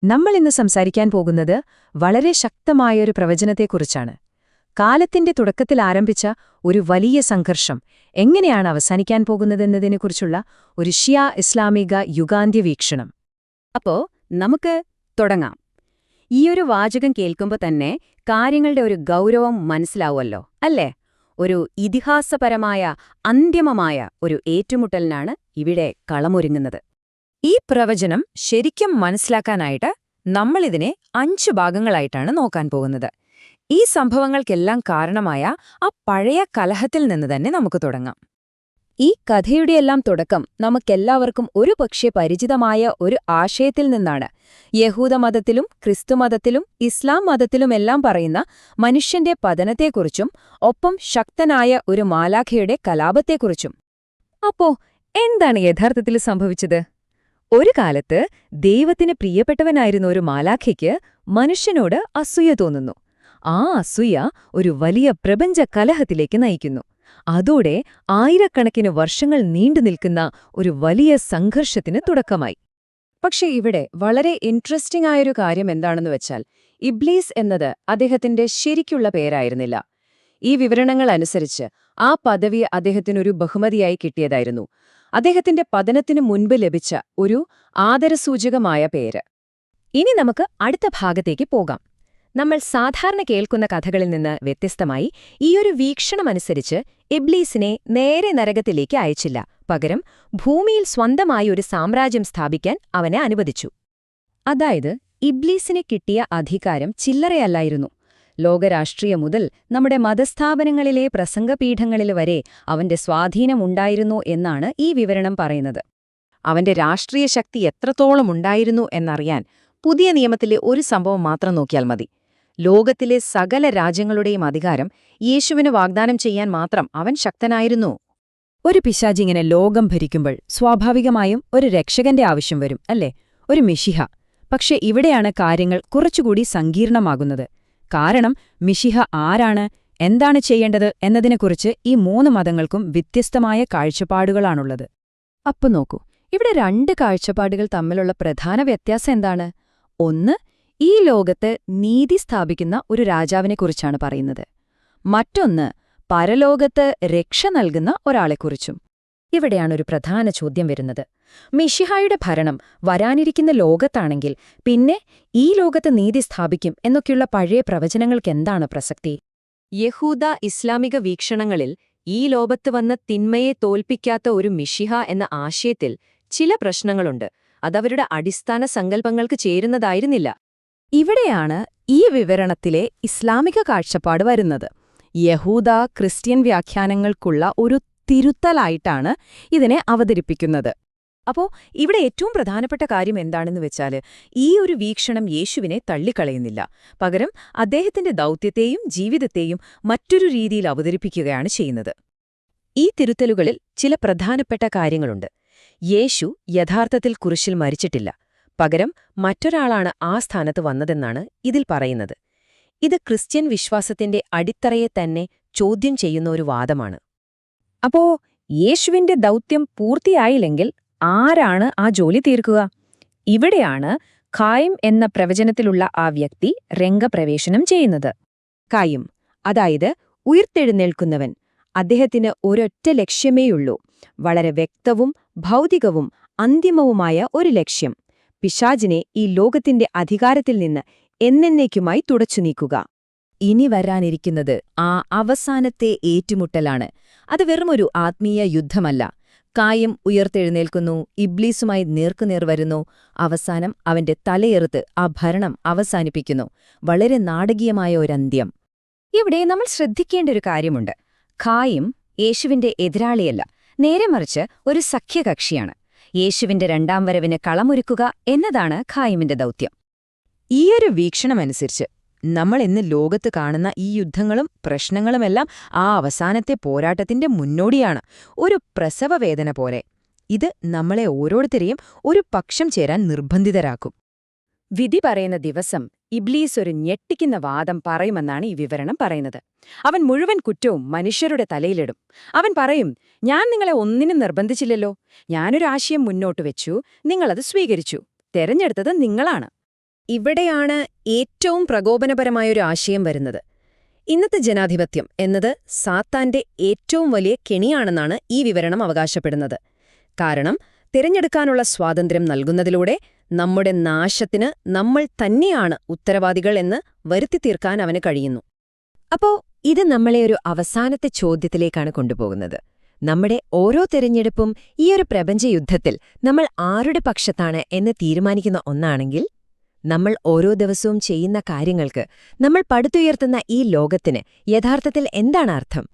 നമ്മൾ ഇന്ന് സംസാരിക്കാൻ പോകുന്നത് വളരെ ശക്തമായൊരു പ്രവചനത്തെക്കുറിച്ചാണ്. കാലത്തിന്റെ തുടക്കത്തിൽ ആരംഭിച്ച ഒരു വലിയ സംഘർഷം എങ്ങനെയാണ് അവസാനിക്കാൻ പോകുന്നതെന്നതിനെക്കുറിച്ചുള്ള ഒരു ഷിയ ഇസ്ലാമിക യുഗാന്ത്യ വീക്ഷണം. അപ്പോ നമുക്ക് തുടങ്ങാം. ഈയൊരു വാചകം കേൾക്കുമ്പോൾ തന്നെ കാര്യങ്ങളുടെ ഒരു ഗൗരവം മനസ്സിലാവുമല്ലോ, അല്ലേ? ഒരു ഇതിഹാസപരമായ അന്തിമമായ ഒരു ഏറ്റുമുട്ടലിനാണ് ഇവിടെ കളമൊരുങ്ങുന്നത്. ഈ പ്രവചനം ശരിക്കും മനസ്സിലാക്കാനായിട്ട് നമ്മളിതിനെ 5 ഭാഗങ്ങളായിട്ടാണ് നോക്കാൻ പോകുന്നത്. ഈ സംഭവങ്ങൾക്കെല്ലാം കാരണമായ ആ പഴയ കലഹത്തിൽ നിന്ന് തന്നെ നമുക്ക് തുടങ്ങാം. ഈ കഥയുടെയെല്ലാം തുടക്കം നമുക്കെല്ലാവർക്കും ഒരുപക്ഷെ പരിചിതമായ ഒരു ആശയത്തിൽ നിന്നാണ്. യഹൂദമതത്തിലും ക്രിസ്തുമതത്തിലും ഇസ്ലാം മതത്തിലുമെല്ലാം പറയുന്ന മനുഷ്യന്റെ പതനത്തെക്കുറിച്ചും ഒപ്പം ശക്തനായ ഒരു മാലാഖയുടെ കലാപത്തെക്കുറിച്ചും. അപ്പോ എന്താണ് യഥാർത്ഥത്തിൽ സംഭവിച്ചത്? ഒരു കാലത്ത് ദൈവത്തിന് പ്രിയപ്പെട്ടവനായിരുന്ന ഒരു മാലാഖയ്ക്ക് മനുഷ്യനോട് അസൂയ തോന്നുന്നു. ആ അസൂയ ഒരു വലിയ പ്രപഞ്ച കലഹത്തിലേക്ക് നയിക്കുന്നു. അതോടെ ആയിരക്കണക്കിന് വർഷങ്ങൾ നീണ്ടുനിൽക്കുന്ന ഒരു വലിയ സംഘർഷത്തിന് തുടക്കമായി. പക്ഷേ ഇവിടെ വളരെ ഇൻട്രസ്റ്റിംഗ് ആയൊരു കാര്യം എന്താണെന്ന് വെച്ചാൽ, ഇബ്ലീസ് എന്നത് അദ്ദേഹത്തിന്റെ ശരിക്കുള്ള പേരായിരുന്നില്ല. ഈ വിവരണങ്ങൾ അനുസരിച്ച് ആ പദവി അദ്ദേഹത്തിനൊരു ബഹുമതിയായി കിട്ടിയതായിരുന്നു. അദ്ദേഹത്തിന്റെ പതനത്തിനു മുൻപ് ലഭിച്ച ഒരു ആദരസൂചകമായ പേര്. ഇനി നമുക്ക് അടുത്ത ഭാഗത്തേക്ക് പോകാം. നമ്മൾ സാധാരണ കേൾക്കുന്ന കഥകളിൽ നിന്ന് വ്യത്യസ്തമായി ഈയൊരു വീക്ഷണമനുസരിച്ച് ഇബ്ലീസിനെ നേരെ നരകത്തിലേക്ക് അയച്ചില്ല. പകരം ഭൂമിയിൽ സ്വന്തമായി ഒരു സാമ്രാജ്യം സ്ഥാപിക്കാൻ അവനെ അനുവദിച്ചു. അതായത് ഇബ്ലീസിന് കിട്ടിയ അധികാരം ചില്ലറയല്ലായിരുന്നു. ലോകരാഷ്ട്രീയം മുതൽ നമ്മുടെ മതസ്ഥാപനങ്ങളിലെ പ്രസംഗപീഠങ്ങളിൽ വരെ അവന്റെ സ്വാധീനമുണ്ടായിരുന്നു എന്നാണ് ഈ വിവരണം പറയുന്നത്. അവന്റെ രാഷ്ട്രീയ ശക്തി എത്രത്തോളം ഉണ്ടായിരുന്നു എന്നറിയാൻ പുതിയ നിയമത്തിലെ ഒരു സംഭവം മാത്രം നോക്കിയാൽ മതി. ലോകത്തിലെ സകല രാജ്യങ്ങളുടെയും അധികാരം യേശുവിന് വാഗ്ദാനം ചെയ്യാൻ മാത്രം അവൻ ശക്തനായിരുന്നു. ഒരു പിശാചിങ്ങനെ ലോകം ഭരിക്കുമ്പോൾ സ്വാഭാവികമായും ഒരു രക്ഷകന്റെ ആവശ്യം വരും, അല്ലേ? ഒരു മിശിഹ. പക്ഷെ ഇവിടെയാണ് കാര്യങ്ങൾ കുറച്ചുകൂടി സങ്കീർണമാകുന്നത്. കാരണം മിശിഹ ആരാണ്, എന്താണ് ചെയ്യേണ്ടത് എന്നതിനെക്കുറിച്ച് ഈ 3 മതങ്ങൾക്കും വ്യത്യസ്തമായ കാഴ്ചപ്പാടുകളാണുള്ളത്. അപ്പൊ നോക്കൂ, ഇവിടെ 2 കാഴ്ചപ്പാടുകൾ തമ്മിലുള്ള പ്രധാന വ്യത്യാസം എന്താണ്? ഒന്ന്, ഈ ലോകത്ത് നീതി സ്ഥാപിക്കുന്ന ഒരു രാജാവിനെക്കുറിച്ചാണ് പറയുന്നത്. മറ്റൊന്ന്, പരലോകത്ത് രക്ഷ നൽകുന്ന ഒരാളെക്കുറിച്ചും. ഇവിടെയാണൊരു പ്രധാന ചോദ്യം വരുന്നത്. മിശിഹായുടെ ഭരണം വരാനിരിക്കുന്ന ലോകത്താണെങ്കിൽ പിന്നെ ഈ ലോകത്ത് നീതി സ്ഥാപിക്കും എന്നൊക്കെയുള്ള പഴയ പ്രവചനങ്ങൾക്കെന്താണ് പ്രസക്തി? യഹൂദ ഇസ്ലാമിക വീക്ഷണങ്ങളിൽ ഈ ലോകത്ത് വന്ന തിന്മയെ തോൽപ്പിക്കാത്ത ഒരു മിശിഹ എന്ന ആശയത്തിൽ ചില പ്രശ്നങ്ങളുണ്ട്. അതവരുടെ അടിസ്ഥാന സങ്കല്പങ്ങൾക്ക് ചേരുന്നതായിരുന്നില്ല. ഇവിടെയാണ് ഈ വിവരണത്തിലെ ഇസ്ലാമിക കാഴ്ചപ്പാട് വരുന്നത്. യഹൂദ ക്രിസ്ത്യൻ വ്യാഖ്യാനങ്ങൾക്കുള്ള ഒരു തിരുത്തലായിട്ടാണ് ഇതിനെ അവതരിപ്പിക്കുന്നത്. അപ്പോ ഇവിടെ ഏറ്റവും പ്രധാനപ്പെട്ട കാര്യം എന്താണെന്ന് വെച്ചാൽ, ഈ ഒരു വീക്ഷണം യേശുവിനെ തള്ളിക്കളയുന്നില്ല. പകരം അദ്ദേഹത്തിന്റെ ദൗത്യത്തെയും ജീവിതത്തെയും മറ്റൊരു രീതിയിൽ അവതരിപ്പിക്കുകയാണ് ചെയ്യുന്നത്. ഈ തിരുത്തലുകളിൽ ചില പ്രധാനപ്പെട്ട കാര്യങ്ങളുണ്ട്. യേശു യഥാർത്ഥത്തിൽ കുരിശിൽ മരിച്ചിട്ടില്ല. പകരം മറ്റൊരാളാണ് ആ സ്ഥാനത്ത് വന്നതെന്നാണ് ഇതിൽ പറയുന്നത്. ഇത് ക്രിസ്ത്യൻ വിശ്വാസത്തിന്റെ അടിത്തറയെ തന്നെ ചോദ്യം ചെയ്യുന്ന ഒരു വാദമാണ്. അപ്പോ യേശുവിന്റെ ദൗത്യം പൂർത്തിയായില്ലെങ്കിൽ ആരാണ് ആ ജോലി തീർക്കുക? ഇവിടെയാണ് ഖായിം എന്ന പ്രവചനത്തിലുള്ള ആ വ്യക്തി രംഗപ്രവേശനം ചെയ്യുന്നത്. ഖായിം, അതായത് ഉയിർത്തെഴുന്നേൽക്കുന്നവൻ. അദ്ദേഹത്തിന് ഒരൊറ്റ ലക്ഷ്യമേയുള്ളൂ, വളരെ വ്യക്തവും ഭൗതികവും അന്തിമവുമായ ഒരു ലക്ഷ്യം: പിശാചിനെ ഈ ലോകത്തിന്റെ അധികാരത്തിൽ നിന്ന് എന്നേക്കുമായി തുടച്ചു നീക്കുക. ഇനി വരാനിരിക്കുന്നത് ആ അവസാനത്തെ ഏറ്റുമുട്ടലാണ്. അത് വെറുമൊരു ആത്മീയ യുദ്ധമല്ല. ഖായിം ഉയർത്തെഴുന്നേൽക്കുന്നു, ഇബ്ലീസുമായി നേർക്കുനേർ വരുന്നു, അവസാനം അവന്റെ തലയെറുത്ത് ആ ഭരണം അവസാനിപ്പിക്കുന്നു. വളരെ നാടകീയമായ ഒരന്ത്യം. ഇവിടെ നമ്മൾ ശ്രദ്ധിക്കേണ്ട ഒരു കാര്യമുണ്ട്. ഖായിം യേശുവിന്റെ എതിരാളിയല്ല, നേരെ മറിച്ച് ഒരു സഖ്യകക്ഷിയാണ്. യേശുവിന്റെ 2ാം വരവിന് കളമൊരുക്കുക എന്നതാണ് ഖായിമിന്റെ ദൗത്യം. ഈയൊരു വീക്ഷണമനുസരിച്ച് നമ്മൾ ഇന്ന് ലോകത്ത് കാണുന്ന ഈ യുദ്ധങ്ങളും പ്രശ്നങ്ങളുമെല്ലാം ആ അവസാനത്തെ പോരാട്ടത്തിന്റെ മുന്നോടിയാണ്, ഒരു പ്രസവവേദന പോലെ. ഇത് നമ്മളെ ഓരോരുത്തരെയും ഒരു പക്ഷം ചേരാൻ നിർബന്ധിതരാക്കും. വിധി പറയുന്ന ദിവസം ഇബ്ലീസ് ഒരു ഞെട്ടിക്കുന്ന വാദം പറയുമെന്നാണ് ഈ വിവരണം പറയുന്നത്. അവൻ മുഴുവൻ കുറ്റവും മനുഷ്യരുടെ തലയിലിടും. അവൻ പറയും, ഞാൻ നിങ്ങളെ ഒന്നിനും നിർബന്ധിച്ചില്ലല്ലോ, ഞാനൊരു ആശയം മുന്നോട്ട് വെച്ചു, നിങ്ങളത് സ്വീകരിച്ചു, തെരഞ്ഞെടുത്തത് നിങ്ങളാണ്. ഇവിടെയാണ് ഏറ്റവും പ്രകോപനപരമായൊരു ആശയം വരുന്നത്. ഇന്നത്തെ ജനാധിപത്യം എന്നത് സാത്താന്റെ ഏറ്റവും വലിയ കെണിയാണെന്നാണ് ഈ വിവരണം അവകാശപ്പെടുന്നത്. കാരണം തിരഞ്ഞെടുക്കാനുള്ള സ്വാതന്ത്ര്യം നൽകുന്നതിലൂടെ നമ്മുടെ നാശത്തിന് നമ്മൾ തന്നെയാണ് ഉത്തരവാദികൾ എന്ന് വരുത്തിത്തീർക്കാൻ അവന് കഴിയുന്നു. അപ്പോ ഇത് നമ്മളെ ഒരു അവസാനത്തെ ചോദ്യത്തിലേക്കാണ് കൊണ്ടുപോകുന്നത്. നമ്മുടെ ഓരോ തിരഞ്ഞെടുപ്പും ഈയൊരു പ്രപഞ്ചയുദ്ധത്തിൽ നമ്മൾ ആരുടെ പക്ഷത്താണ് എന്ന് തീരുമാനിക്കുന്ന ഒന്നാണെങ്കിൽ, നമ്മൾ ഓരോ ദിവസവും ചെയ്യുന്ന കാര്യങ്ങൾക്ക്, നമ്മൾ പടുത്തുയർത്തുന്ന ഈ ലോകത്തിന് യഥാർത്ഥത്തിൽ എന്താണ് അർത്ഥം?